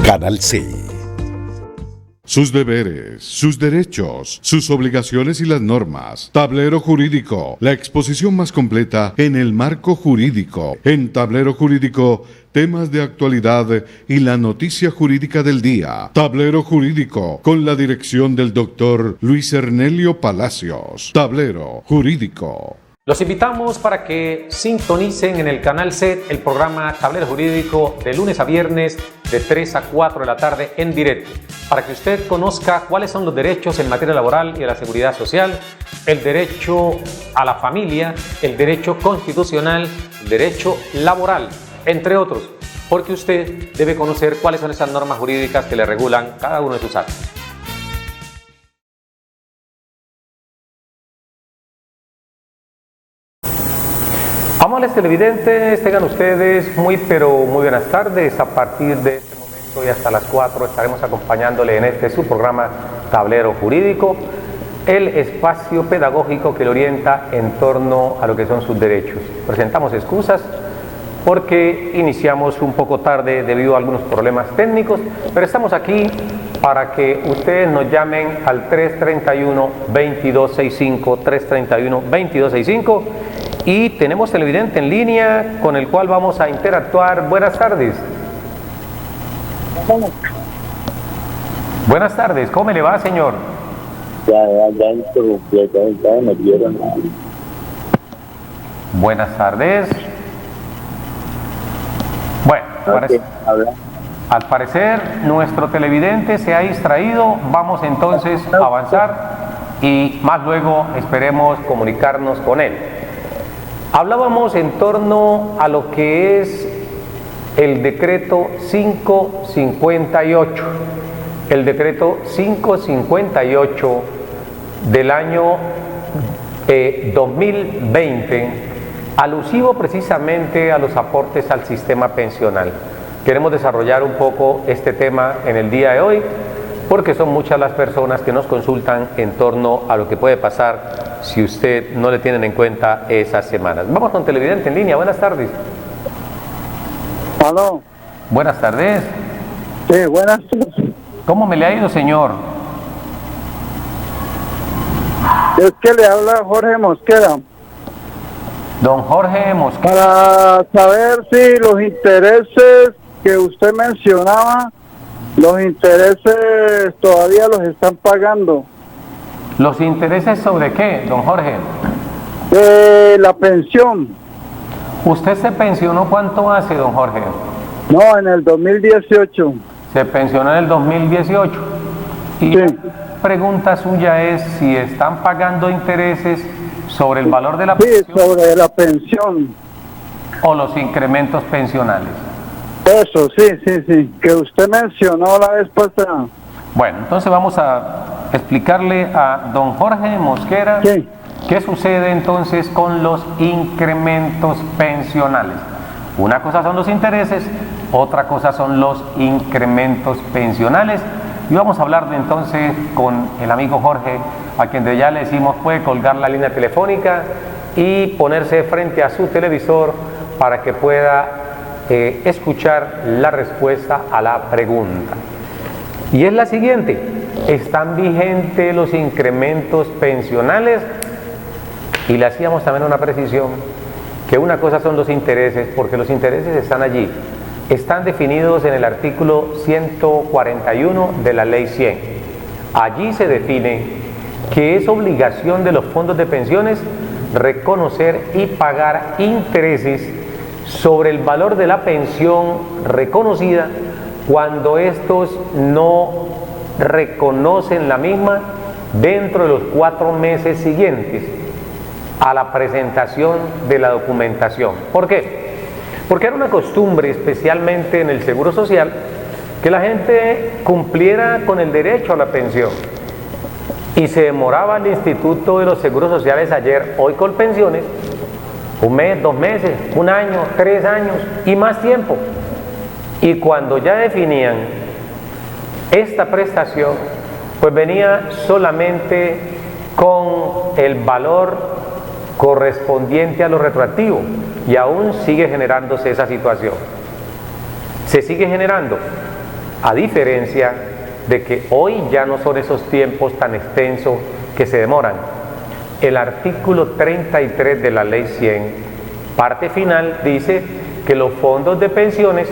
Canal C. Sus deberes, sus derechos, sus obligaciones y las normas. Tablero Jurídico, la exposición más completa en el marco jurídico. En Tablero Jurídico, temas de actualidad y la noticia jurídica del día. Tablero Jurídico, con la dirección del doctor Luis Ernelio Palacios. Tablero Jurídico. Los invitamos para que sintonicen en el canal C el programa Tablero Jurídico de lunes a viernes de 3 a 4 de la tarde en directo, para que usted conozca cuáles son los derechos en materia laboral y de la seguridad social, el derecho a la familia, el derecho constitucional, el derecho laboral, entre otros, porque usted debe conocer cuáles son esas normas jurídicas que le regulan cada uno de sus actos. Amables televidentes, tengan ustedes muy buenas tardes. A partir de este momento y hasta las 4 estaremos acompañándole en este su programa Tablero Jurídico, el espacio pedagógico que le orienta en torno a lo que son sus derechos. Presentamos excusas porque iniciamos un poco tarde debido a algunos problemas técnicos, pero estamos aquí para que ustedes nos llamen al 331-2265, 331-2265. Y tenemos televidente en línea con el cual vamos a interactuar. Buenas tardes. Buenas tardes, ¿cómo le va, señor? Ya me dieron. Buenas tardes. Bueno, al parecer nuestro televidente se ha distraído. Vamos entonces a avanzar y más luego esperemos comunicarnos con él. Hablábamos en torno a lo que es el decreto 558, el decreto 558 del año 2020, alusivo precisamente a los aportes al sistema pensional. Queremos desarrollar un poco este tema en el día de hoy, porque son muchas las personas que nos consultan en torno a lo que puede pasar si usted no le tienen en cuenta esas semanas. Vamos con televidente en línea. Buenas tardes. ¿Aló? Buenas tardes. Sí, buenas tardes. ¿Cómo me le ha ido, señor? Es que le habla Jorge Mosquera. Don Jorge Mosquera. Para saber si los intereses que usted mencionaba, los intereses todavía los están pagando. ¿Los intereses sobre qué, don Jorge? La pensión. ¿Usted se pensionó cuánto hace, don Jorge? No, en el 2018. Se pensionó en el 2018. Y sí. La pregunta suya es si están pagando intereses sobre el valor de la pensión. Sí, sobre la pensión. O los incrementos pensionales. Eso, sí, que usted mencionó la vez pasada. Bueno, entonces vamos a explicarle a don Jorge Mosquera qué sucede entonces con los incrementos pensionales. Una cosa son los intereses, otra cosa son los incrementos pensionales. Y vamos a hablar entonces con el amigo Jorge, a quien de ya le decimos puede colgar la línea telefónica y ponerse frente a su televisor para que pueda escuchar la respuesta a la pregunta. Y es la siguiente: ¿están vigentes los incrementos pensionales? Y le hacíamos también una precisión, que una cosa son los intereses, porque los intereses están allí, están definidos en el artículo 141 de la ley 100. Allí se define que es obligación de los fondos de pensiones reconocer y pagar intereses sobre el valor de la pensión reconocida cuando estos no reconocen la misma dentro de los 4 meses siguientes a la presentación de la documentación. ¿Por qué? Porque era una costumbre, especialmente en el Seguro Social, que la gente cumpliera con el derecho a la pensión. Y se demoraba el Instituto de los Seguros Sociales ayer, hoy con pensiones, 1 mes, 2 meses, 1 año, 3 años y más tiempo. Y cuando ya definían esta prestación, pues venía solamente con el valor correspondiente a lo retroactivo, y aún sigue generándose esa situación. Se sigue generando. a diferencia de que hoy ya no son esos tiempos tan extensos que se demoran. El artículo 33 de la Ley 100, parte final, dice que los fondos de pensiones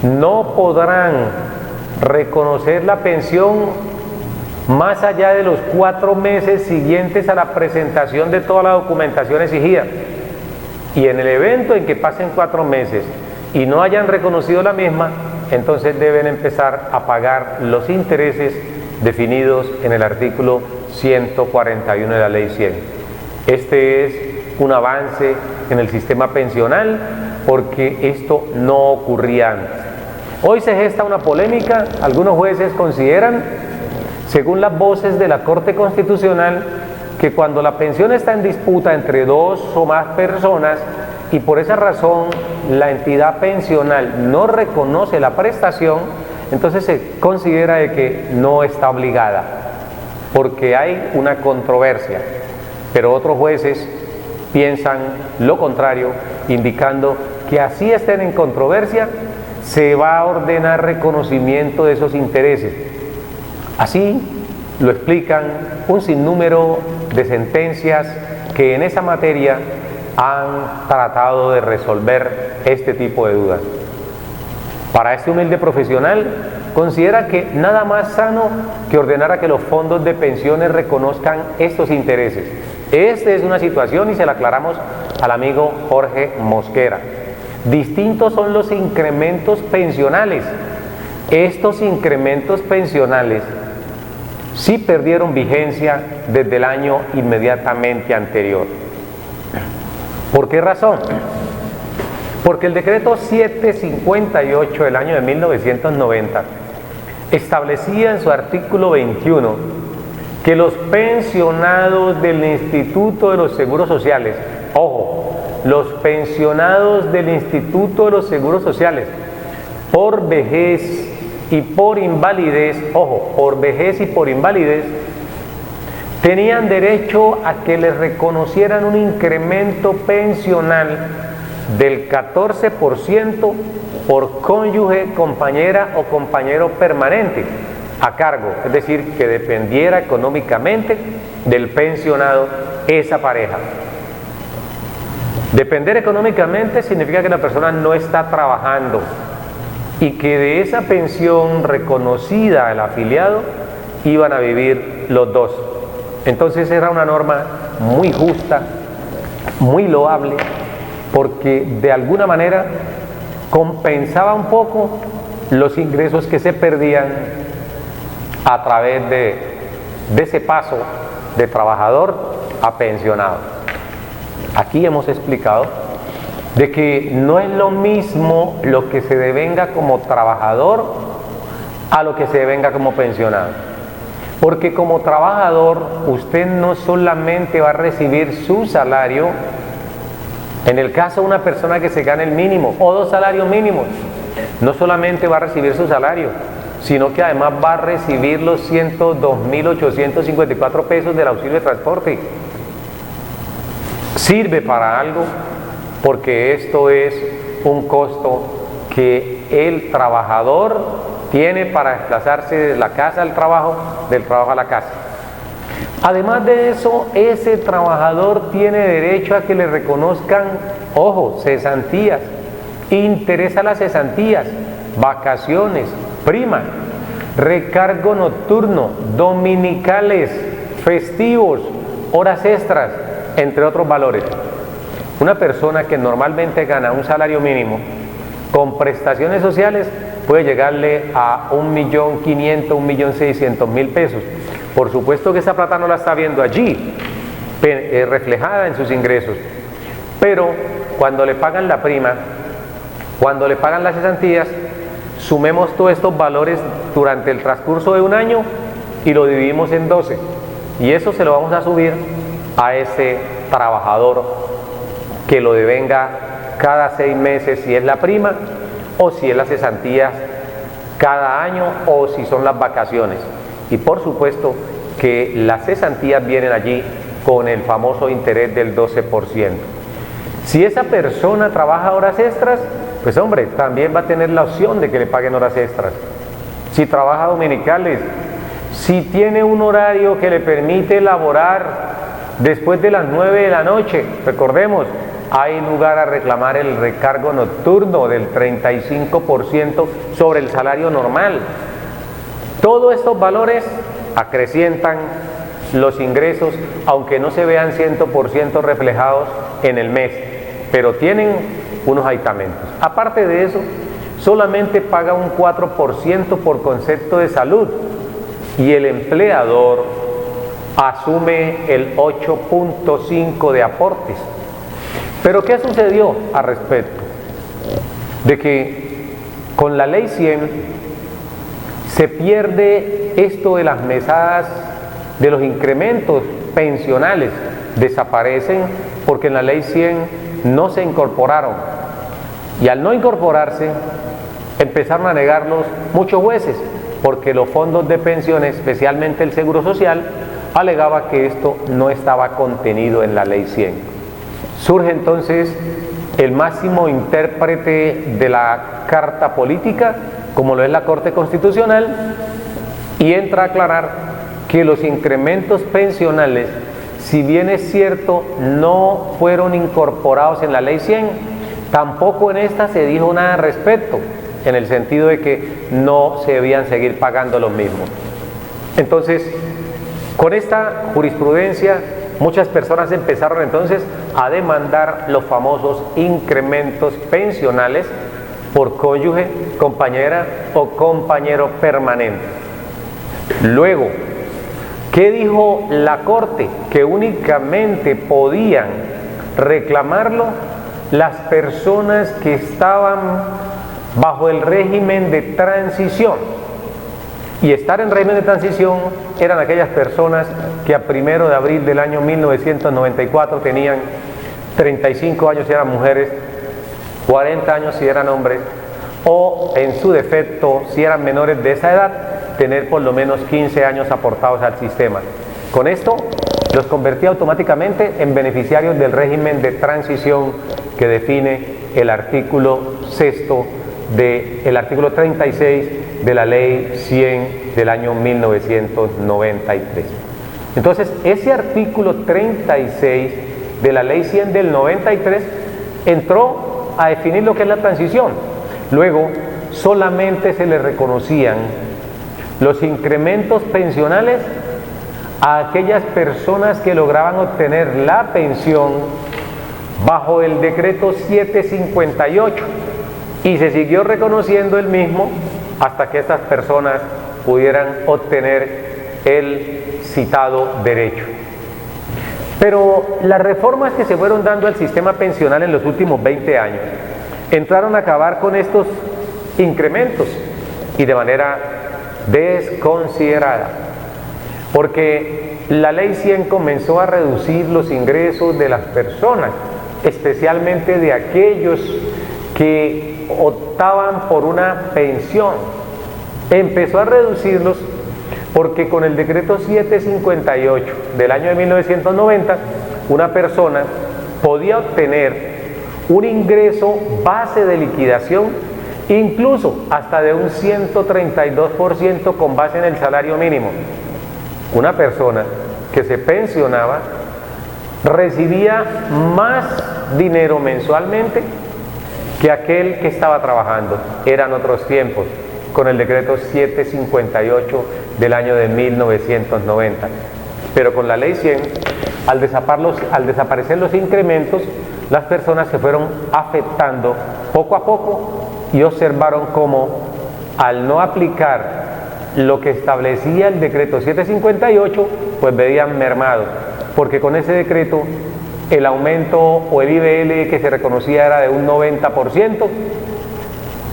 no podrán reconocer la pensión más allá de los 4 meses siguientes a la presentación de toda la documentación exigida. Y en el evento en que pasen 4 meses y no hayan reconocido la misma, entonces deben empezar a pagar los intereses definidos en el artículo 141 de la Ley 100. Este es un avance en el sistema pensional porque esto no ocurría antes. Hoy se gesta una polémica. Algunos jueces consideran, según las voces de la Corte Constitucional, que cuando la pensión está en disputa entre 2 o más personas y por esa razón la entidad pensional no reconoce la prestación, entonces se considera de que no está obligada, porque hay una controversia. Pero otros jueces piensan lo contrario, indicando que así estén en controversia, se va a ordenar reconocimiento de esos intereses. Así lo explican un sinnúmero de sentencias que en esa materia han tratado de resolver este tipo de dudas. Para este humilde profesional, considera que nada más sano que ordenar a que los fondos de pensiones reconozcan estos intereses. Esta es una situación y se la aclaramos al amigo Jorge Mosquera. Distintos son los incrementos pensionales. Estos incrementos pensionales sí perdieron vigencia desde el año inmediatamente anterior. ¿Por qué razón? Porque el decreto 758 del año de 1990 establecía en su artículo 21 que los pensionados del Instituto de los Seguros Sociales, ojo, los pensionados del Instituto de los Seguros Sociales por vejez y por invalidez, ojo, por vejez y por invalidez, tenían derecho a que les reconocieran un incremento pensional del 14% por cónyuge, compañera o compañero permanente a cargo, es decir, que dependiera económicamente del pensionado esa pareja. Depender económicamente significa que la persona no está trabajando y que de esa pensión reconocida al afiliado iban a vivir los dos. Entonces era una norma muy justa, muy loable, porque de alguna manera compensaba un poco los ingresos que se perdían a través de ese paso de trabajador a pensionado. Aquí hemos explicado de que no es lo mismo lo que se devenga como trabajador a lo que se devenga como pensionado. Porque como trabajador usted no solamente va a recibir su salario, en el caso de una persona que se gane el mínimo o 2 salarios mínimos, no solamente va a recibir su salario, sino que además va a recibir los 102.854 pesos del auxilio de transporte. Sirve para algo porque esto es un costo que el trabajador tiene para desplazarse de la casa al trabajo, del trabajo a la casa. Además de eso, ese trabajador tiene derecho a que le reconozcan, ojo, cesantías, interés a las cesantías, vacaciones, prima, recargo nocturno, dominicales, festivos, horas extras, entre otros valores. Una persona que normalmente gana un salario mínimo con prestaciones sociales puede llegarle a 1.500.000, 1.600.000 pesos. Por supuesto que esa plata no la está viendo allí reflejada en sus ingresos, pero cuando le pagan la prima, cuando le pagan las cesantías, sumemos todos estos valores durante el transcurso de un año y lo dividimos en 12, y eso se lo vamos a subir a ese trabajador que lo devenga cada 6 meses, si es la prima o si es las cesantías cada año o si son las vacaciones. Y por supuesto que las cesantías vienen allí con el famoso interés del 12%. Si esa persona trabaja horas extras, pues hombre, también va a tener la opción de que le paguen horas extras. si trabaja dominicales, si tiene un horario que le permite laborar después de las 9 de la noche. Recordemos, hay lugar a reclamar el recargo nocturno del 35% sobre el salario normal. Todos estos valores acrecientan los ingresos, aunque no se vean 100% reflejados en el mes, pero tienen unos aditamentos. Aparte de eso, solamente paga un 4% por concepto de salud y el empleador asume el 8.5% de aportes. Pero ¿qué sucedió al respecto? De que con la ley 100 se pierde esto de las mesadas, de los incrementos pensionales, desaparecen porque en la ley 100 no se incorporaron. Y al no incorporarse, empezaron a negarlos muchos jueces, porque los fondos de pensiones, especialmente el Seguro Social, alegaba que esto no estaba contenido en la ley 100. Surge entonces el máximo intérprete de la Carta Política, como lo es la Corte Constitucional, y entra a aclarar que los incrementos pensionales, si bien es cierto, no fueron incorporados en la ley 100, tampoco en esta se dijo nada al respecto, en el sentido de que no se debían seguir pagando los mismos. Entonces, con esta jurisprudencia, muchas personas empezaron entonces a demandar los famosos incrementos pensionales por cónyuge, compañera o compañero permanente. Luego, ¿qué dijo la Corte? Que únicamente podían reclamarlo las personas que estaban bajo el régimen de transición. Y estar en régimen de transición eran aquellas personas que a 1 de abril del año 1994 tenían 35 años si eran mujeres, 40 años si eran hombres, o en su defecto, si eran menores de esa edad, tener por lo menos 15 años aportados al sistema. Con esto los convertía automáticamente en beneficiarios del régimen de transición que define el artículo 36 de la ley 100 del año 1993. Entonces, ese artículo 36 de la ley 100 del 93 entró a definir lo que es la transición. Luego, solamente se le reconocían los incrementos pensionales a aquellas personas que lograban obtener la pensión bajo el decreto 758, y se siguió reconociendo el mismo hasta que estas personas pudieran obtener el citado derecho. Pero las reformas que se fueron dando al sistema pensional en los últimos 20 años entraron a acabar con estos incrementos y de manera desconsiderada, porque la ley 100 comenzó a reducir los ingresos de las personas, especialmente de aquellos que optaban por una pensión. Empezó a reducirlos porque con el decreto 758 del año de 1990, una persona podía obtener un ingreso base de liquidación, incluso hasta de un 132% con base en el salario mínimo. Una persona que se pensionaba recibía más dinero mensualmente que aquel que estaba trabajando. Eran otros tiempos, con el decreto 758 del año de 1990. Pero con la ley 100, al desaparecer los incrementos, las personas se fueron afectando poco a poco y observaron cómo, al no aplicar lo que establecía el decreto 758, pues veían mermados, porque con ese decreto el aumento o el IBL que se reconocía era de un 90%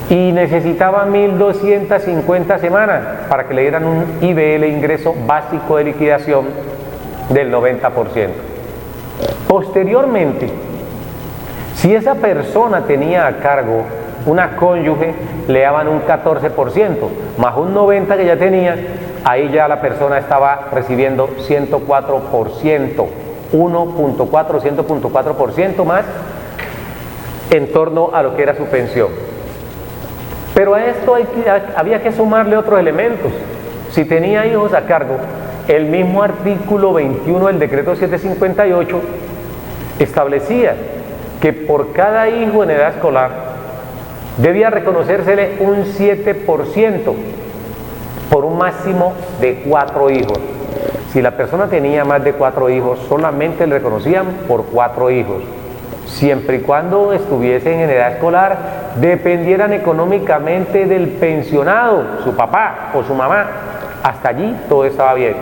y necesitaba 1.250 semanas para que le dieran un IBL, ingreso básico de liquidación, del 90%. Posteriormente, si esa persona tenía a cargo una cónyuge, le daban un 14%, más un 90% que ya tenía, ahí ya la persona estaba recibiendo 104%, 1.4% más en torno a lo que era su pensión. Pero a esto había que sumarle otros elementos. Si tenía hijos a cargo, el mismo artículo 21 del decreto 758 establecía que por cada hijo en edad escolar debía reconocérsele un 7% por un máximo de 4 hijos. Si la persona tenía más de 4 hijos, solamente le reconocían por 4 hijos, siempre y cuando estuviesen en edad escolar, dependieran económicamente del pensionado, su papá o su mamá. Hasta allí todo estaba bien.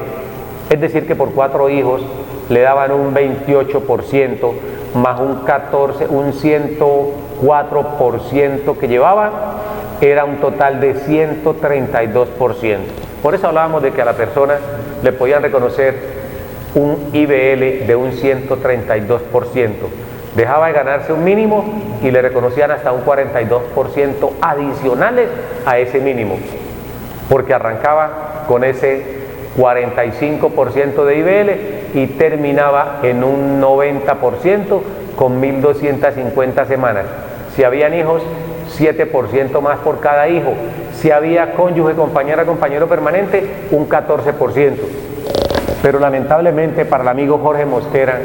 Es decir, que por 4 hijos le daban un 28% más un 104% que llevaba, era un total de 132%. Por eso hablábamos de que a la persona le podían reconocer un IBL de un 132%. Dejaba de ganarse un mínimo y le reconocían hasta un 42% adicionales a ese mínimo, porque arrancaba con ese 45% de IBL y terminaba en un 90% con 1.250 semanas. Si habían hijos, 7% más por cada hijo. Si había cónyuge, compañera, compañero permanente, un 14%. Pero lamentablemente para el amigo Jorge Mosquera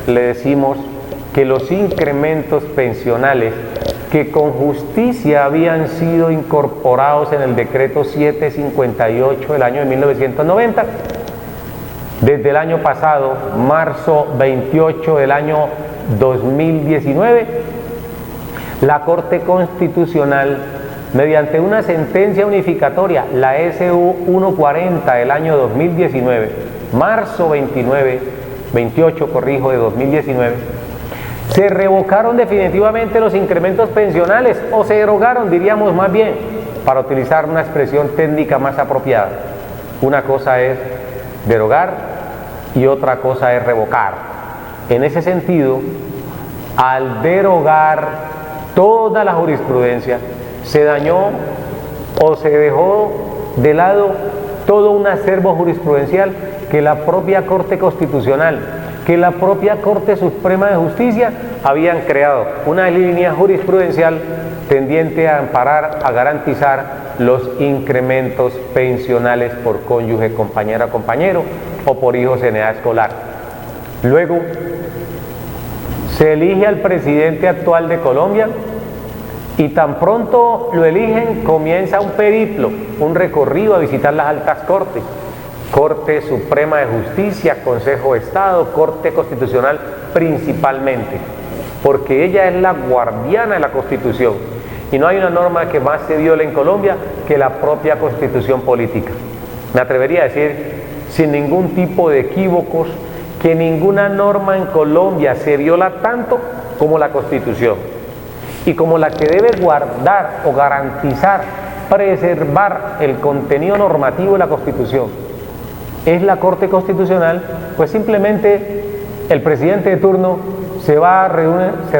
le decimos que los incrementos pensionales que con justicia habían sido incorporados en el decreto 758 del año de 1990, desde el año pasado, marzo 28 del año 2019, la Corte Constitucional, mediante una sentencia unificatoria, la SU 140 del año 2019, marzo 28 de 2019, se revocaron definitivamente los incrementos pensionales, o se derogaron, diríamos más bien, para utilizar una expresión técnica más apropiada. Una cosa es derogar y otra cosa es revocar. En ese sentido, al derogar toda la jurisprudencia, se dañó o se dejó de lado todo un acervo jurisprudencial que la propia Corte Constitucional, que la propia Corte Suprema de Justicia habían creado, una línea jurisprudencial tendiente a amparar, a garantizar los incrementos pensionales por cónyuge, compañera, compañero o por hijos en edad escolar. Luego, se elige al presidente actual de Colombia y tan pronto lo eligen, comienza un periplo, un recorrido a visitar las altas cortes. Corte Suprema de Justicia, Consejo de Estado, Corte Constitucional principalmente, porque ella es la guardiana de la Constitución y no hay una norma que más se viola en Colombia que la propia Constitución política. Me atrevería a decir, sin ningún tipo de equívocos, que ninguna norma en Colombia se viola tanto como la Constitución, y como la que debe guardar o garantizar, preservar el contenido normativo de la Constitución es la Corte Constitucional, pues simplemente el presidente de turno se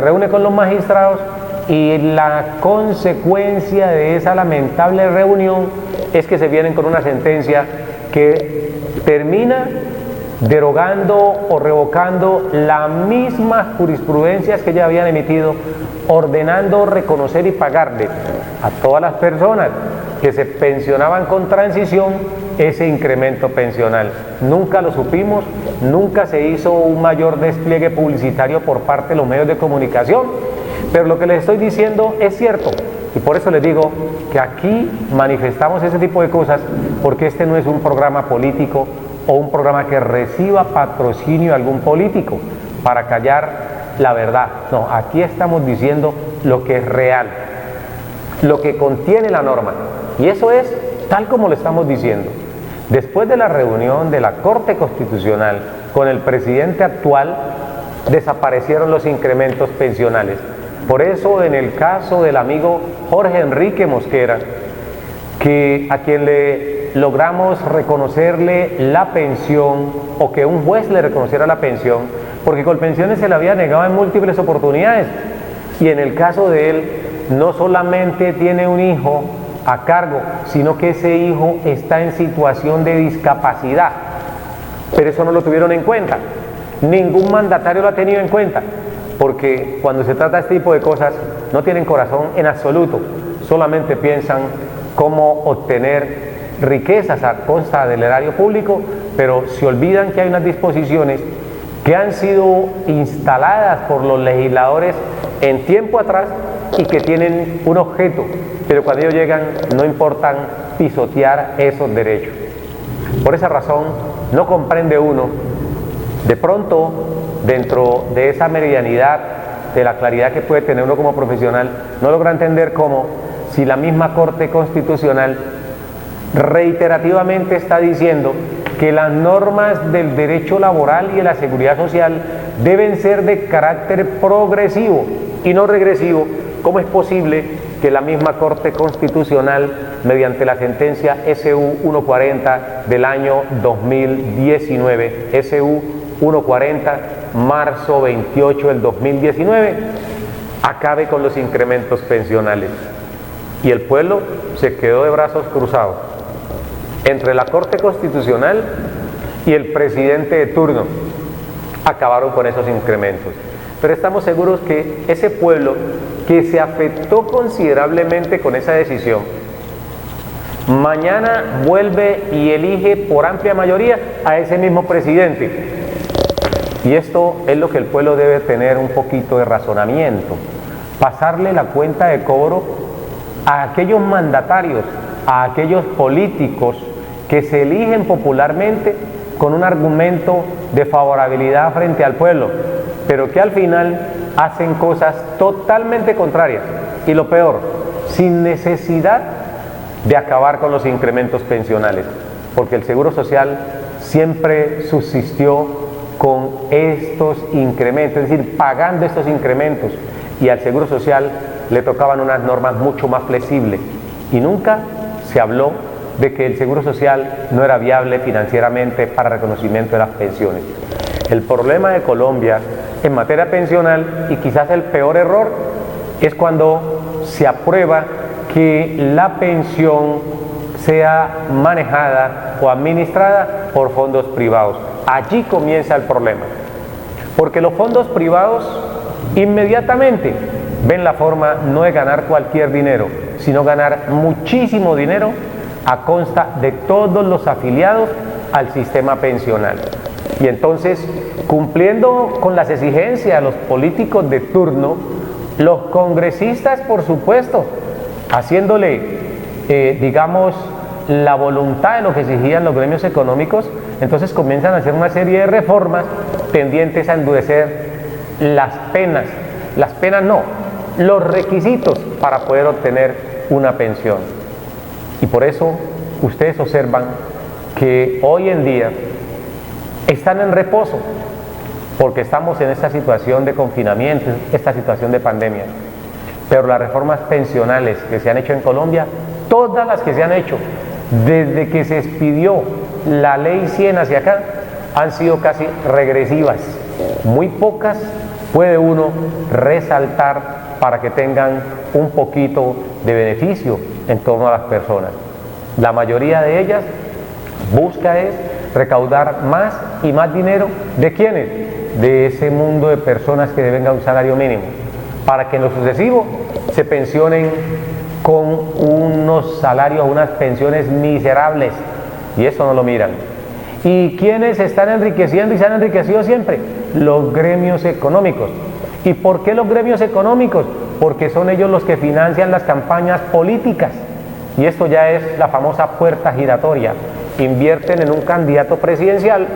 reúne con los magistrados y la consecuencia de esa lamentable reunión es que se vienen con una sentencia que termina derogando o revocando las mismas jurisprudencias que ya habían emitido, ordenando reconocer y pagarle a todas las personas que se pensionaban con transición ese incremento pensional. Nunca lo supimos, nunca se hizo un mayor despliegue publicitario por parte de los medios de comunicación, pero lo que les estoy diciendo es cierto, y por eso les digo que aquí manifestamos ese tipo de cosas, porque este no es un programa político o un programa que reciba patrocinio de algún político para callar la verdad. No, aquí estamos diciendo lo que es real, lo que contiene la norma, y eso es tal como lo estamos diciendo. Después de la reunión de la Corte Constitucional con el presidente actual, desaparecieron los incrementos pensionales. Por eso, en el caso del amigo Jorge Enrique Mosquera, a quien le logramos reconocerle la pensión, o que un juez le reconociera la pensión, porque Colpensiones se le había negado en múltiples oportunidades, y en el caso de él, no solamente tiene un hijo a cargo, sino que ese hijo está en situación de discapacidad, pero eso no lo tuvieron en cuenta, ningún mandatario lo ha tenido en cuenta, porque cuando se trata de este tipo de cosas no tienen corazón en absoluto, solamente piensan cómo obtener riquezas a costa del erario público, pero se olvidan que hay unas disposiciones que han sido instaladas por los legisladores en tiempo atrás y que tienen un objeto, pero cuando ellos llegan no importan pisotear esos derechos. Por esa razón no comprende uno, de pronto dentro de esa meridianidad, de la claridad que puede tener uno como profesional, no logra entender cómo, si la misma Corte Constitucional reiterativamente está diciendo que las normas del derecho laboral y de la seguridad social deben ser de carácter progresivo y no regresivo, ¿cómo es posible que la misma Corte Constitucional, mediante la sentencia SU 140 del año 2019, SU 140, marzo 28 del 2019, acabe con los incrementos pensionales? Y el pueblo se quedó de brazos cruzados entre la Corte Constitucional y el presidente de turno. Acabaron con esos incrementos. Pero estamos seguros que ese pueblo que se afectó considerablemente con esa decisión, mañana vuelve y elige por amplia mayoría a ese mismo presidente. Y esto es lo que el pueblo debe tener un poquito de razonamiento. Pasarle la cuenta de cobro a aquellos mandatarios, a aquellos políticos que se eligen popularmente con un argumento de favorabilidad frente al pueblo, pero que al final hacen cosas totalmente contrarias, y lo peor, sin necesidad de acabar con los incrementos pensionales, porque el Seguro Social siempre subsistió con estos incrementos, es decir, pagando estos incrementos, y al Seguro Social le tocaban unas normas mucho más flexibles, y nunca se habló de que el Seguro Social no era viable financieramente para reconocimiento de las pensiones. El problema de Colombia en materia pensional, y quizás el peor error, es cuando se aprueba que la pensión sea manejada o administrada por fondos privados. Allí comienza el problema, porque los fondos privados inmediatamente ven la forma no de ganar cualquier dinero, sino ganar muchísimo dinero a costa de todos los afiliados al sistema pensional. Y entonces, cumpliendo con las exigencias de los políticos de turno, los congresistas, por supuesto, haciéndole, digamos, la voluntad de lo que exigían los gremios económicos, entonces comienzan a hacer una serie de reformas tendientes a endurecer las penas no, los requisitos para poder obtener una pensión. Y por eso ustedes observan que hoy en día están en reposo, porque estamos en esta situación de confinamiento, esta situación de pandemia. Pero las reformas pensionales que se han hecho en Colombia, todas las que se han hecho desde que se expidió la ley 100 hacia acá, han sido casi regresivas. Muy pocas puede uno resaltar para que tengan un poquito de beneficio en torno a las personas. La mayoría de ellas busca es recaudar más y más dinero. ¿De quiénes? De ese mundo de personas que deben ganar un salario mínimo, para que en lo sucesivo se pensionen con unos salarios, unas pensiones miserables, y eso no lo miran. ¿Y quiénes se están enriqueciendo y se han enriquecido siempre? Los gremios económicos. ¿Y por qué los gremios económicos? Porque son ellos los que financian las campañas políticas, y esto ya es la famosa puerta giratoria. Invierten en un candidato presidencial,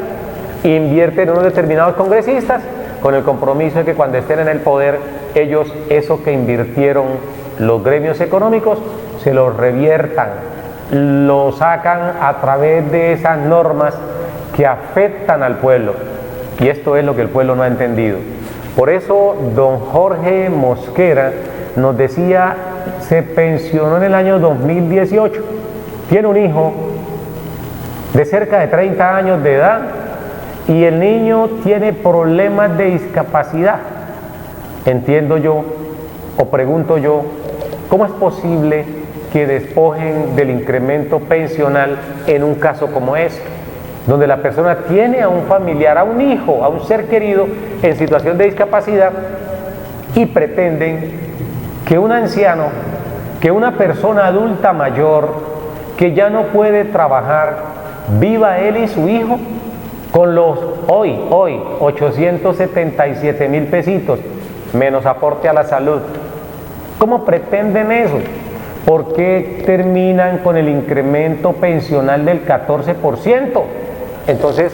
invierten en unos determinados congresistas, con el compromiso de que cuando estén en el poder, ellos eso que invirtieron los gremios económicos, se lo reviertan, lo sacan a través de esas normas que afectan al pueblo. Y esto es lo que el pueblo no ha entendido. Por eso don Jorge Mosquera nos decía, se pensionó en el año 2018, tiene un hijo de cerca de 30 años de edad y el niño tiene problemas de discapacidad. Entiendo yo, o pregunto yo, ¿cómo es posible que despojen del incremento pensional en un caso como este, donde la persona tiene a un familiar, a un hijo, a un ser querido en situación de discapacidad, y pretenden que un anciano que una persona adulta mayor que ya no puede trabajar, viva él y su hijo con los hoy 877.000 pesitos menos aporte a la salud? ¿Cómo pretenden eso? ¿Por qué terminan con el incremento pensional del 14%? Entonces,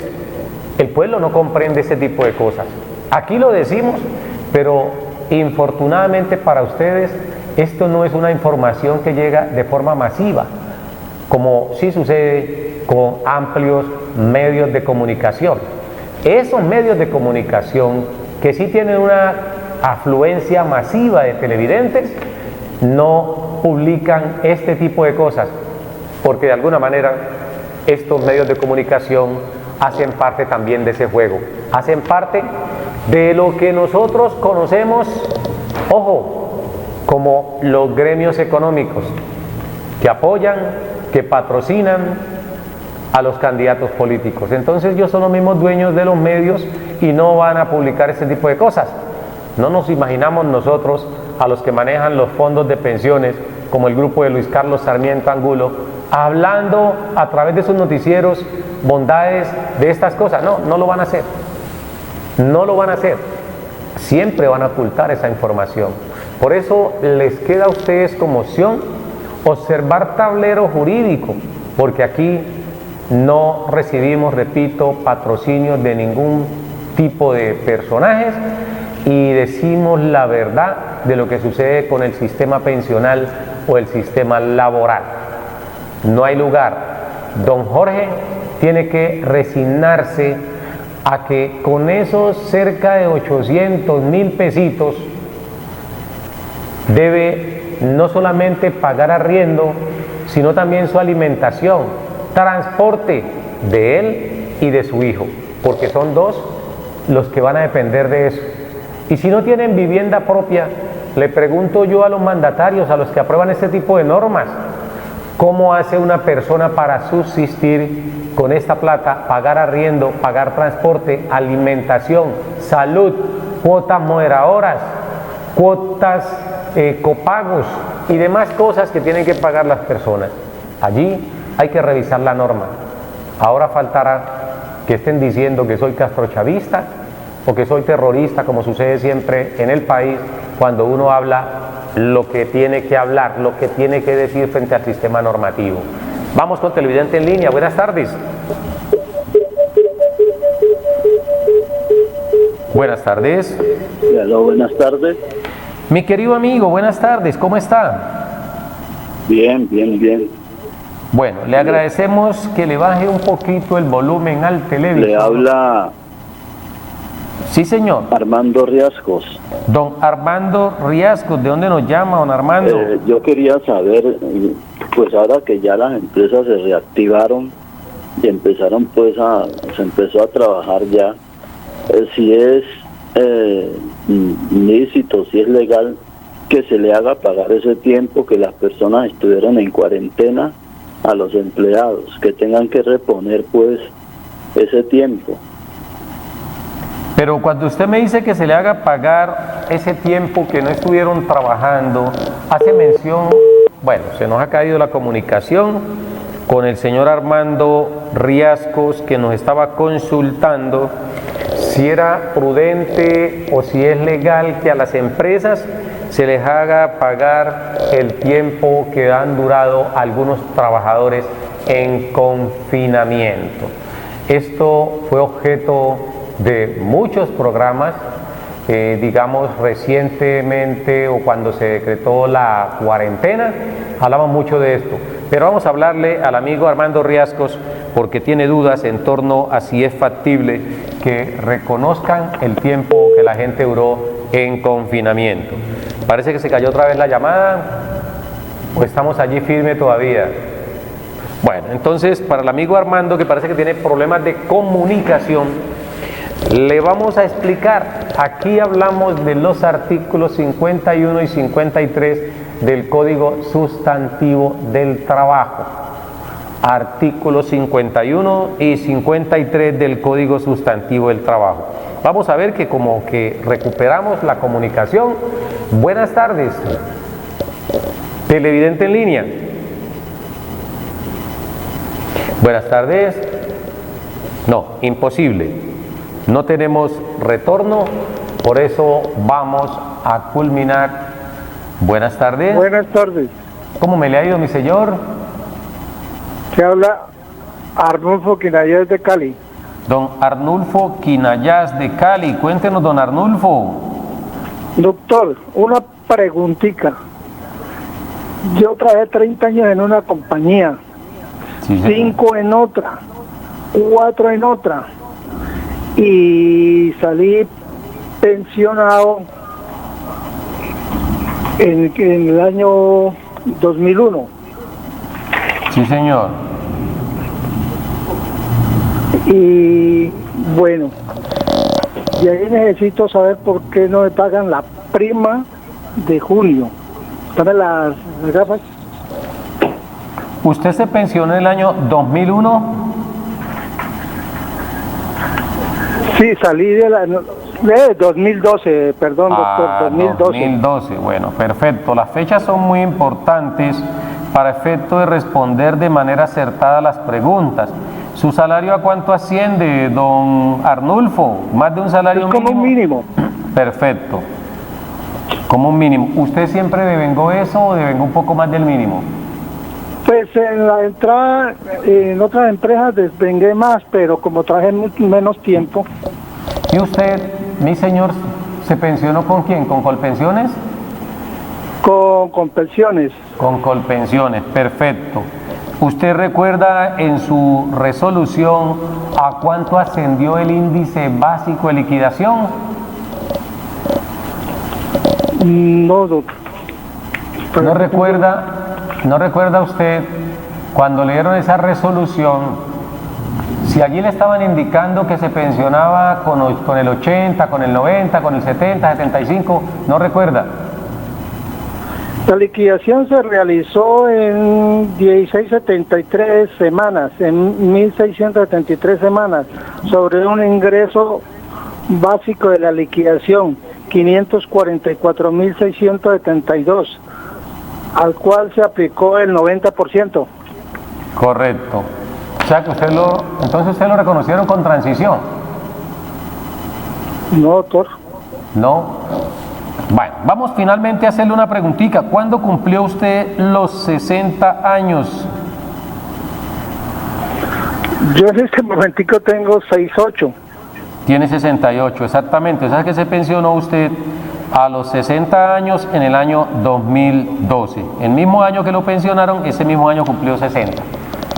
el pueblo no comprende ese tipo de cosas. Aquí lo decimos, pero infortunadamente para ustedes, esto no es una información que llega de forma masiva, como sí sucede con amplios medios de comunicación. Esos medios de comunicación que sí tienen una afluencia masiva de televidentes, no publican este tipo de cosas, porque de alguna manera estos medios de comunicación hacen parte también de ese juego, hacen parte de lo que nosotros conocemos, ojo, como los gremios económicos, que apoyan, que patrocinan a los candidatos políticos. Entonces ellos son los mismos dueños de los medios y no van a publicar ese tipo de cosas. No nos imaginamos nosotros a los que manejan los fondos de pensiones, como el grupo de Luis Carlos Sarmiento Angulo, hablando a través de sus noticieros bondades de estas cosas. No, no lo van a hacer. No lo van a hacer. Siempre van a ocultar esa información. Por eso les queda a ustedes como opción observar tablero jurídico, porque aquí no recibimos, repito, patrocinios de ningún tipo de personajes y decimos la verdad de lo que sucede con el sistema pensional o el sistema laboral. No hay lugar. Don Jorge tiene que resignarse a que con esos cerca de 800.000 pesitos debe no solamente pagar arriendo, sino también su alimentación, transporte de él y de su hijo, porque son dos los que van a depender de eso. Y si no tienen vivienda propia, le pregunto yo a los mandatarios, a los que aprueban este tipo de normas, ¿cómo hace una persona para subsistir con esta plata, pagar arriendo, pagar transporte, alimentación, salud, cuotas moderadoras, cuotas, copagos y demás cosas que tienen que pagar las personas? Allí hay que revisar la norma. Ahora faltará que estén diciendo que soy castrochavista o que soy terrorista, como sucede siempre en el país cuando uno habla lo que tiene que hablar, lo que tiene que decir frente al sistema normativo. Vamos con televidente en línea. Buenas tardes. Buenas tardes. Hola, buenas tardes. Mi querido amigo, buenas tardes. ¿Cómo está? Bien, bien, bien. Bueno, le agradecemos que le baje un poquito el volumen al televisor. Le habla... Sí, señor. Armando Riascos. Don Armando Riascos, ¿de dónde nos llama, don Armando? Yo quería saber, pues ahora que ya las empresas se reactivaron y empezaron se empezó a trabajar ya, si es lícito, si es legal que se le haga pagar ese tiempo que las personas estuvieron en cuarentena a los empleados, que tengan que reponer pues ese tiempo. Pero cuando usted me dice que se le haga pagar ese tiempo que no estuvieron trabajando, hace mención, bueno, se nos ha caído la comunicación con el señor Armando Riascos, que nos estaba consultando si era prudente o si es legal que a las empresas se les haga pagar el tiempo que han durado algunos trabajadores en confinamiento. Esto fue objeto de muchos programas, digamos recientemente o cuando se decretó la cuarentena, hablamos mucho de esto. Pero vamos a hablarle al amigo Armando Riascos porque tiene dudas en torno a si es factible que reconozcan el tiempo que la gente duró en confinamiento. Parece que se cayó otra vez la llamada o estamos allí firme todavía. Bueno, entonces para el amigo Armando, que parece que tiene problemas de comunicación, le vamos a explicar. Aquí hablamos de los artículos 51 y 53 del Código Sustantivo del Trabajo. Artículos 51 y 53 del Código Sustantivo del Trabajo. Vamos a ver que como que recuperamos la comunicación. Buenas tardes. Televidente en línea. Buenas tardes. No, imposible. No tenemos retorno, por eso vamos a culminar. Buenas tardes. Buenas tardes. ¿Cómo me le ha ido, mi señor? Se habla Arnulfo Quinayas de Cali. Don Arnulfo Quinayas de Cali. Cuéntenos, don Arnulfo. Doctor, una preguntita. Yo trabajé 30 años en una compañía, Sí, 5 en otra, 4 en otra, y salí pensionado en el año 2001. Sí, señor. Y bueno, y ahí necesito saber por qué no me pagan la prima de junio. Dame las gafas. ¿Usted se pensionó en el año 2001? Sí, salí de 2012, perdón, doctor, 2012. 2012, bueno, perfecto. Las fechas son muy importantes para efecto de responder de manera acertada a las preguntas. ¿Su salario a cuánto asciende, don Arnulfo? ¿Más de un salario Es como mínimo? un mínimo. Perfecto. Como un mínimo. ¿Usted siempre devengó eso o devengó un poco más del mínimo? Pues en la entrada, en otras empresas desvengué más, pero como traje menos tiempo. ¿Y usted, mi señor, se pensionó con quién? ¿Con Colpensiones? Con pensiones. Con Colpensiones, perfecto. ¿Usted recuerda en su resolución a cuánto ascendió el índice básico de liquidación? No, doctor. ¿No recuerda usted cuando le dieron esa resolución, si allí le estaban indicando que se pensionaba con el 80, con el 90, con el 70, 75? ¿No recuerda? La liquidación se realizó en 1673 semanas, en 1673 semanas, sobre un ingreso básico de la liquidación, 544.672, al cual se aplicó el 90%. Correcto. O sea que entonces usted lo reconocieron con transición. No, doctor. No. Bueno, vamos finalmente a hacerle una preguntita. ¿Cuándo cumplió usted los 60 años? Yo en este momentico tengo 68. Tiene 68, exactamente. O sea que se pensionó usted a los 60 años en el año 2012. El mismo año que lo pensionaron, ese mismo año cumplió 60.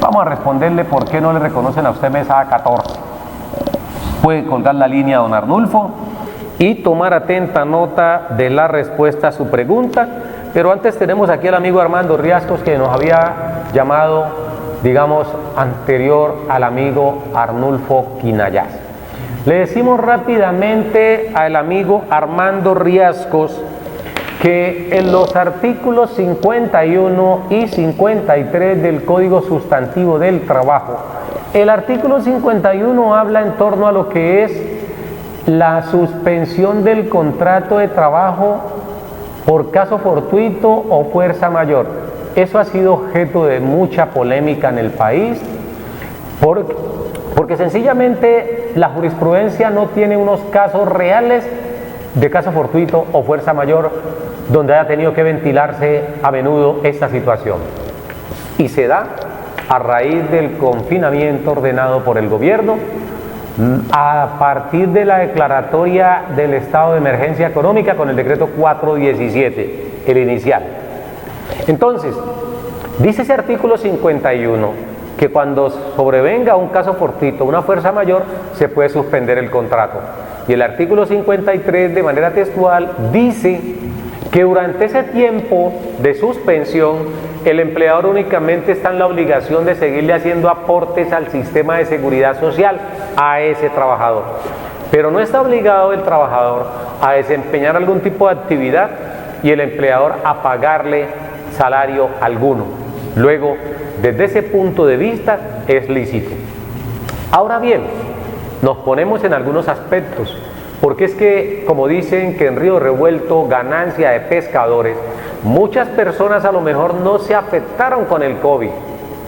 Vamos a responderle por qué no le reconocen a usted mesada 14. Puede colgar la línea, don Arnulfo, y tomar atenta nota de la respuesta a su pregunta. Pero antes tenemos aquí al amigo Armando Riascos, que nos había llamado, digamos, anterior al amigo Arnulfo Quinayas. Le decimos rápidamente al amigo Armando Riascos que en los artículos 51 y 53 del Código Sustantivo del Trabajo, el artículo 51 habla en torno a lo que es la suspensión del contrato de trabajo por caso fortuito o fuerza mayor. Eso ha sido objeto de mucha polémica en el país, porque sencillamente la jurisprudencia no tiene unos casos reales de caso fortuito o fuerza mayor donde haya tenido que ventilarse a menudo esta situación. Y se da a raíz del confinamiento ordenado por el gobierno a partir de la declaratoria del estado de emergencia económica con el decreto 417, el inicial. Entonces, dice ese artículo 51 que cuando sobrevenga un caso fortuito, una fuerza mayor, se puede suspender el contrato. Y el artículo 53, de manera textual, dice que durante ese tiempo de suspensión, el empleador únicamente está en la obligación de seguirle haciendo aportes al sistema de seguridad social a ese trabajador. Pero no está obligado el trabajador a desempeñar algún tipo de actividad y el empleador a pagarle salario alguno. Luego, desde ese punto de vista, es lícito. Ahora bien, nos ponemos en algunos aspectos, porque es que, como dicen que en río revuelto, ganancia de pescadores, muchas personas a lo mejor no se afectaron con el COVID,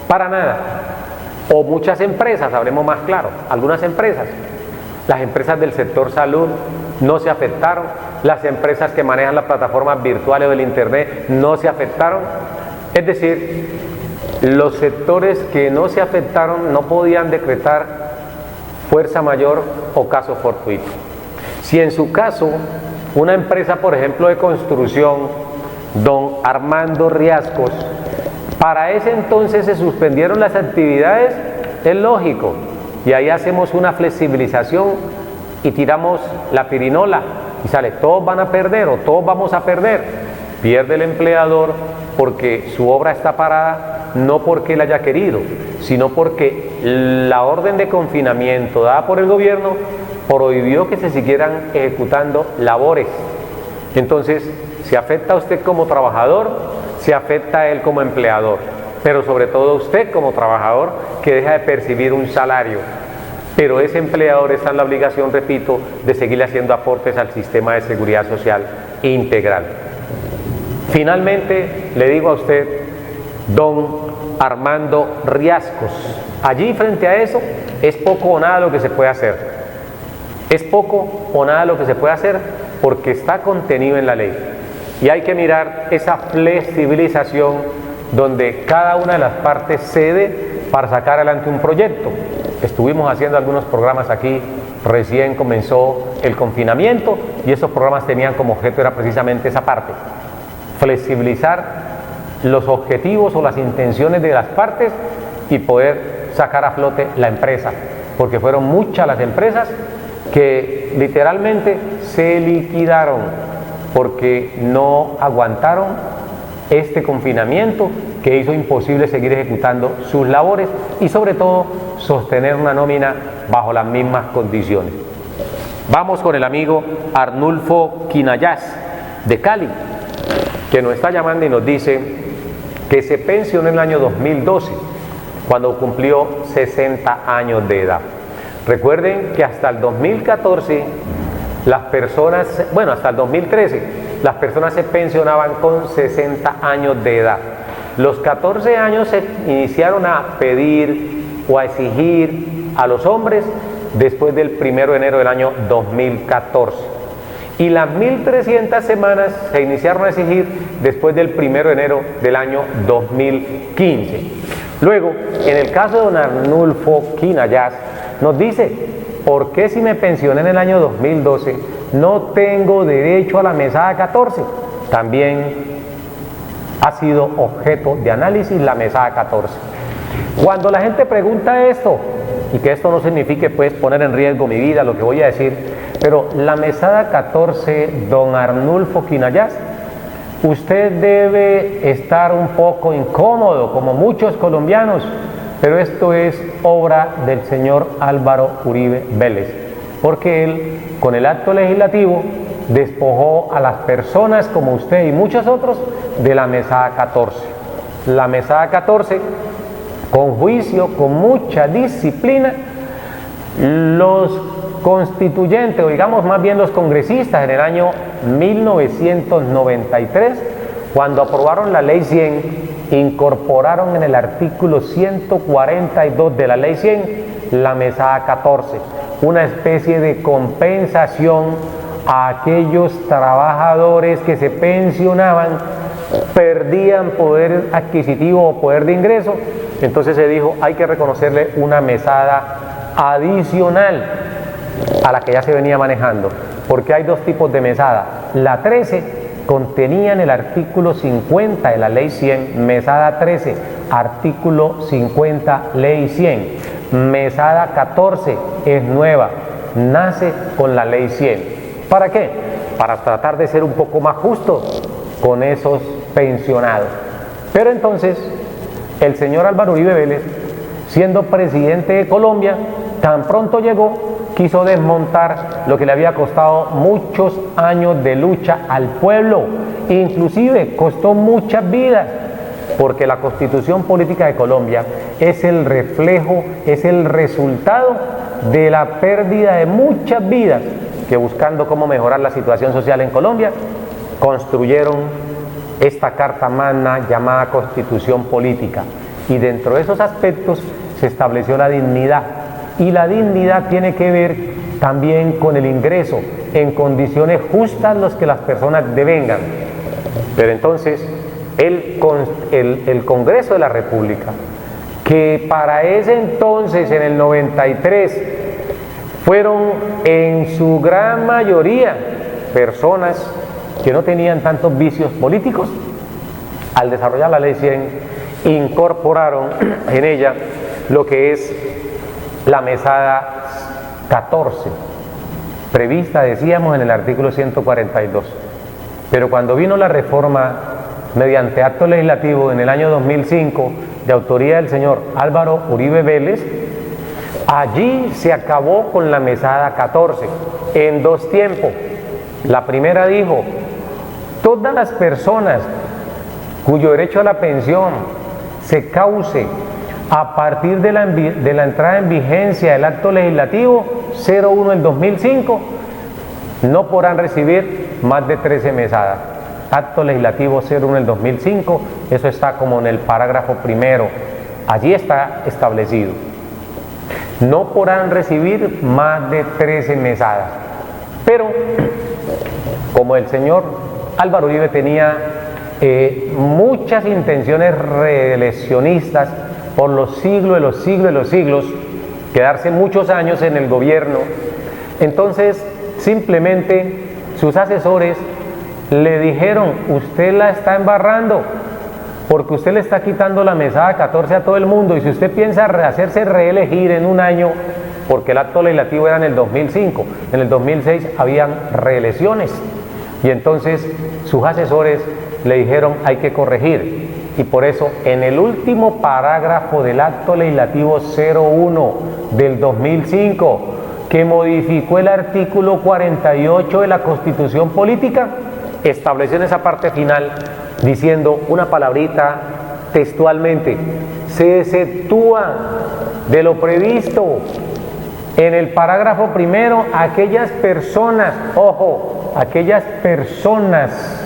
para nada. O muchas empresas, hablemos más claro, algunas empresas, las empresas del sector salud no se afectaron, las empresas que manejan las plataformas virtuales o el internet no se afectaron. Es decir, los sectores que no se afectaron no podían decretar fuerza mayor o caso fortuito. Si en su caso, una empresa, por ejemplo, de construcción, don Armando Riascos, para ese entonces se suspendieron las actividades, es lógico, y ahí hacemos una flexibilización y tiramos la pirinola y sale, todos van a perder o todos vamos a perder. Pierde el empleador porque su obra está parada, no porque él haya querido, sino porque la orden de confinamiento dada por el gobierno prohibió que se siguieran ejecutando labores. Entonces, se afecta a usted como trabajador, se afecta a él como empleador, pero sobre todo a usted como trabajador que deja de percibir un salario. Pero ese empleador está en la obligación, repito, de seguirle haciendo aportes al sistema de seguridad social integral. Finalmente, le digo a usted, don Armando Riascos, allí frente a eso, es poco o nada lo que se puede hacer. Es poco o nada lo que se puede hacer porque está contenido en la ley. Y hay que mirar esa flexibilización donde cada una de las partes cede para sacar adelante un proyecto. Estuvimos haciendo algunos programas aquí, recién comenzó el confinamiento y esos programas tenían como objeto era precisamente esa parte, flexibilizar los objetivos o las intenciones de las partes y poder sacar a flote la empresa, porque fueron muchas las empresas que literalmente se liquidaron porque no aguantaron este confinamiento que hizo imposible seguir ejecutando sus labores y sobre todo sostener una nómina bajo las mismas condiciones. Vamos con el amigo Arnulfo Quinayás de Cali, que nos está llamando y nos dice que se pensionó en el año 2012 cuando cumplió 60 años de edad. Recuerden que hasta el 2014 las personas, bueno, hasta el 2013 las personas se pensionaban con 60 años de edad. Los 14 años se iniciaron a pedir o a exigir a los hombres después del 1 de enero del año 2014. Y las 1.300 semanas se iniciaron a exigir después del 1 de enero del año 2015. Luego, en el caso de don Arnulfo Quinayás, nos dice, ¿por qué si me pensioné en el año 2012 no tengo derecho a la mesada 14? También ha sido objeto de análisis la mesada 14. Cuando la gente pregunta esto, y que esto no signifique pues poner en riesgo mi vida, lo que voy a decir, pero la mesada 14, don Arnulfo Quinayás, usted debe estar un poco incómodo, como muchos colombianos, pero esto es obra del señor Álvaro Uribe Vélez, porque él, con el acto legislativo, despojó a las personas como usted y muchos otros de la mesada 14. La mesada 14, con juicio, con mucha disciplina, los constituyentes, o digamos más bien los congresistas en el año 1993, cuando aprobaron la ley 100, incorporaron en el artículo 142 de la ley 100 la mesada 14, una especie de compensación a aquellos trabajadores que se pensionaban, perdían poder adquisitivo o poder de ingreso. Entonces se dijo, hay que reconocerle una mesada adicional a la que ya se venía manejando, porque hay dos tipos de mesada. La 13 contenía en el artículo 50 de la ley 100, mesada 13, artículo 50, ley 100. Mesada 14 es nueva, nace con la ley 100. ¿Para qué? Para tratar de ser un poco más justos con esos pensionados. Pero entonces, el señor Álvaro Uribe Vélez, siendo presidente de Colombia, tan pronto llegó, quiso desmontar lo que le había costado muchos años de lucha al pueblo, inclusive costó muchas vidas, porque la Constitución Política de Colombia es el reflejo, es el resultado de la pérdida de muchas vidas que, buscando cómo mejorar la situación social en Colombia, construyeron esta carta magna llamada Constitución Política, y dentro de esos aspectos se estableció la dignidad, y la dignidad tiene que ver también con el ingreso en condiciones justas los que las personas devengan. Pero entonces el Congreso de la República, que para ese entonces, en el 93, fueron en su gran mayoría personas que no tenían tantos vicios políticos, al desarrollar la Ley 100, incorporaron en ella lo que es la mesada 14, prevista, decíamos, en el artículo 142. Pero cuando vino la reforma mediante acto legislativo en el año 2005, de autoría del señor Álvaro Uribe Vélez, allí se acabó con la mesada 14 en dos tiempos. La primera dijo: todas las personas cuyo derecho a la pensión se cause a partir de la entrada en vigencia del acto legislativo 01 del 2005, no podrán recibir más de 13 mesadas. Acto legislativo 01 del 2005, eso está como en el parágrafo primero, allí está establecido. No podrán recibir más de 13 mesadas. Pero como el señor Álvaro Uribe tenía muchas intenciones reeleccionistas por los siglos de los siglos de los siglos, quedarse muchos años en el gobierno, entonces simplemente sus asesores le dijeron: usted la está embarrando porque usted le está quitando la mesada 14 a todo el mundo, y si usted piensa hacerse reelegir en un año, porque el acto legislativo era en el 2005, en el 2006 habían reelecciones, y entonces sus asesores le dijeron: hay que corregir. Y por eso en el último parágrafo del acto legislativo 01 del 2005, que modificó el artículo 48 de la Constitución Política, estableció en esa parte final, diciendo una palabrita textualmente: se exceptúa de lo previsto en el parágrafo primero aquellas personas, ojo, aquellas personas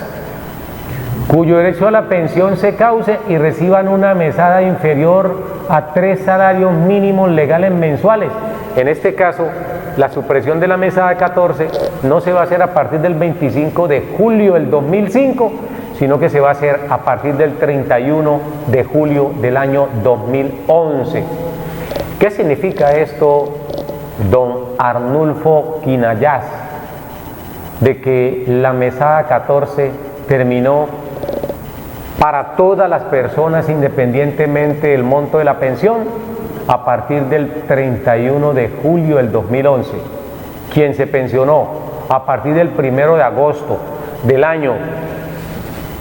cuyo derecho a la pensión se cause y reciban una mesada inferior a 3 salarios mínimos legales mensuales. En este caso, la supresión de la mesada 14 no se va a hacer a partir del 25 de julio del 2005, sino que se va a hacer a partir del 31 de julio del año 2011. ¿Qué significa esto, don Arnulfo Quinayás, de que la mesada 14 terminó para todas las personas independientemente del monto de la pensión a partir del 31 de julio del 2011? Quien se pensionó a partir del 1 de agosto del año,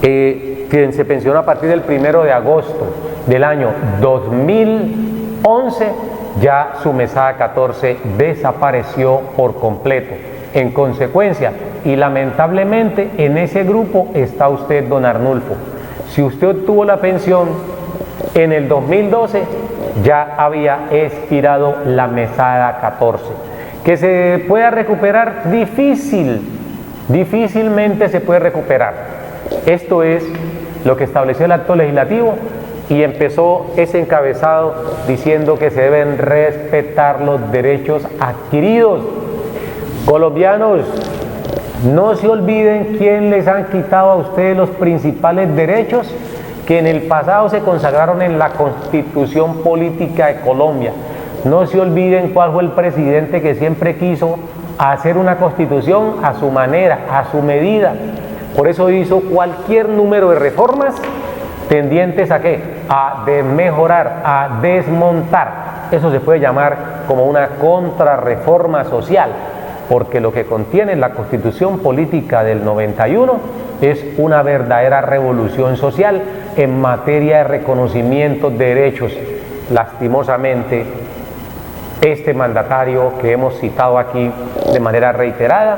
quien se pensionó a partir del 1 de agosto del año 2011, ya su mesada 14 desapareció por completo. En consecuencia, y lamentablemente, en ese grupo está usted, don Arnulfo. Si usted obtuvo la pensión en el 2012, ya había expirado la mesada 14. Que se pueda recuperar, difícilmente se puede recuperar. Esto es lo que estableció el acto legislativo, y empezó ese encabezado diciendo que se deben respetar los derechos adquiridos. Colombianos, no se olviden quién les han quitado a ustedes los principales derechos que en el pasado se consagraron en la Constitución Política de Colombia. No se olviden cuál fue el presidente que siempre quiso hacer una constitución a su manera, a su medida. Por eso hizo cualquier número de reformas tendientes a ¿qué? A mejorar, a desmontar. Eso se puede llamar como una contrarreforma social, porque lo que contiene la Constitución Política del 91 es una verdadera revolución social en materia de reconocimiento de derechos. Lastimosamente, este mandatario que hemos citado aquí de manera reiterada,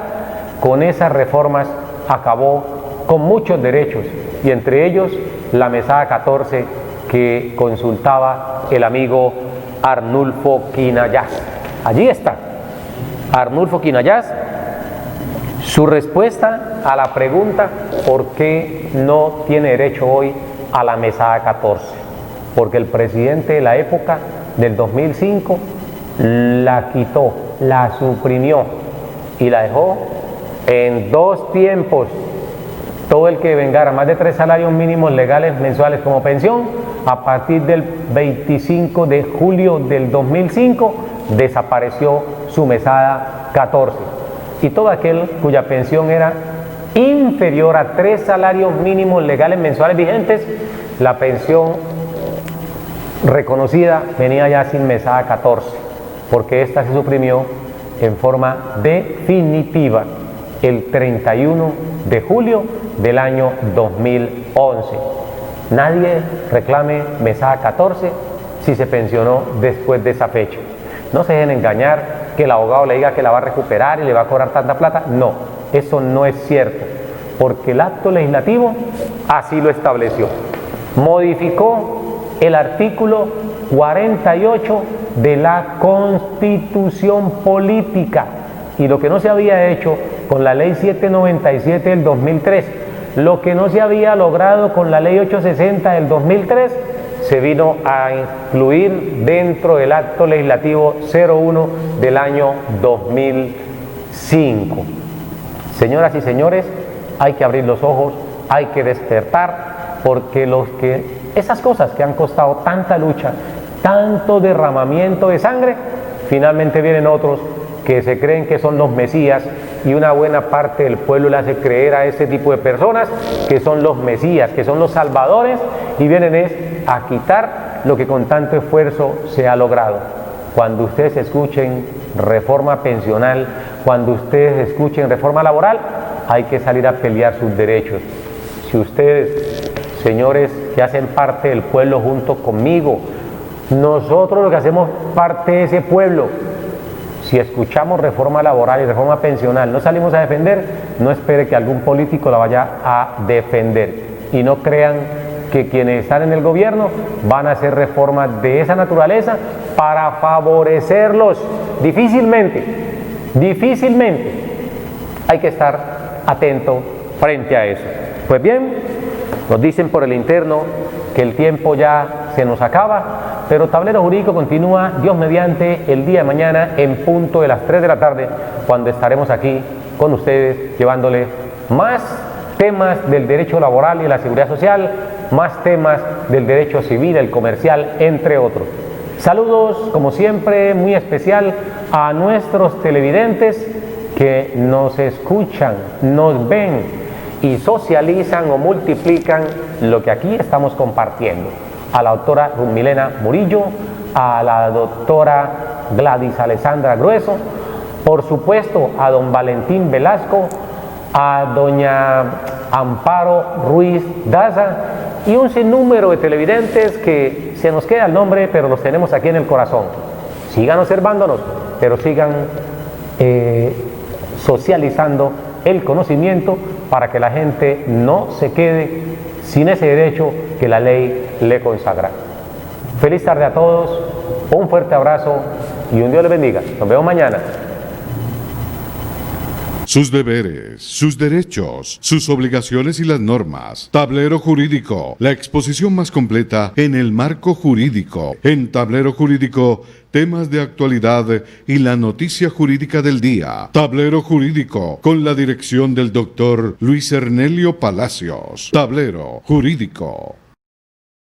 con esas reformas acabó con muchos derechos, y entre ellos la mesada 14 que consultaba el amigo Arnulfo Quinayás. Allí está Arnulfo Quinayás, Su respuesta a la pregunta ¿por qué no tiene derecho hoy a la mesada 14? Porque el presidente de la época del 2005 la quitó, la suprimió y la dejó en 2 tiempos. Todo el que vengara más de 3 salarios mínimos legales mensuales como pensión, a partir del 25 de julio del 2005 desapareció su mesada 14. Y todo aquel cuya pensión era inferior a 3 salarios mínimos legales mensuales vigentes, la pensión reconocida venía ya sin mesada 14, porque esta se suprimió en forma definitiva el 31 de julio del año 2011. Nadie reclame mesada 14 si se pensionó después de esa fecha. No se dejen engañar que el abogado le diga que la va a recuperar y le va a cobrar tanta plata. No, eso no es cierto, porque el acto legislativo así lo estableció. Modificó el artículo 48 de la Constitución Política, y lo que no se había hecho con la ley 797 del 2003, lo que no se había logrado con la ley 860 del 2003, se vino a incluir dentro del acto legislativo 01 del año 2005. Señoras y señores, hay que abrir los ojos, hay que despertar, porque esas cosas que han costado tanta lucha, tanto derramamiento de sangre, finalmente vienen otros que se creen que son los mesías, y una buena parte del pueblo le hace creer a ese tipo de personas que son los mesías, que son los salvadores, y vienen a quitar lo que con tanto esfuerzo se ha logrado. Cuando ustedes escuchen reforma pensional, cuando ustedes escuchen reforma laboral, hay que salir a pelear sus derechos. Si ustedes, señores que hacen parte del pueblo junto conmigo, nosotros los que hacemos parte de ese pueblo, si escuchamos reforma laboral y reforma pensional, no salimos a defender, no espere que algún político la vaya a defender. Y no crean que quienes están en el gobierno van a hacer reformas de esa naturaleza para favorecerlos. Difícilmente. Hay que estar atento frente a eso. Pues bien, nos dicen por el interno que el tiempo ya se nos acaba, pero Tablero Jurídico continúa, Dios mediante, el día de mañana en punto de las 3 de la tarde, cuando estaremos aquí con ustedes llevándoles más temas del derecho laboral y de la seguridad social, más temas del derecho civil, el comercial, entre otros. Saludos, como siempre, muy especial a nuestros televidentes que nos escuchan, nos ven y socializan o multiplican lo que aquí estamos compartiendo. A la doctora Milena Murillo, a la doctora Gladys Alessandra Grueso, por supuesto a don Valentín Velasco, a doña Amparo Ruiz Daza y un sinnúmero de televidentes que se nos queda el nombre, pero los tenemos aquí en el corazón. Sigan observándonos, pero sigan socializando el conocimiento para que la gente no se quede sin ese derecho que la ley le consagra. Feliz tarde a todos, un fuerte abrazo y un Dios les bendiga. Nos vemos mañana. Sus deberes, sus derechos, sus obligaciones y las normas. Tablero Jurídico, la exposición más completa en el marco jurídico. En Tablero Jurídico, temas de actualidad y la noticia jurídica del día. Tablero Jurídico, con la dirección del doctor Luis Ernelio Palacios. Tablero Jurídico.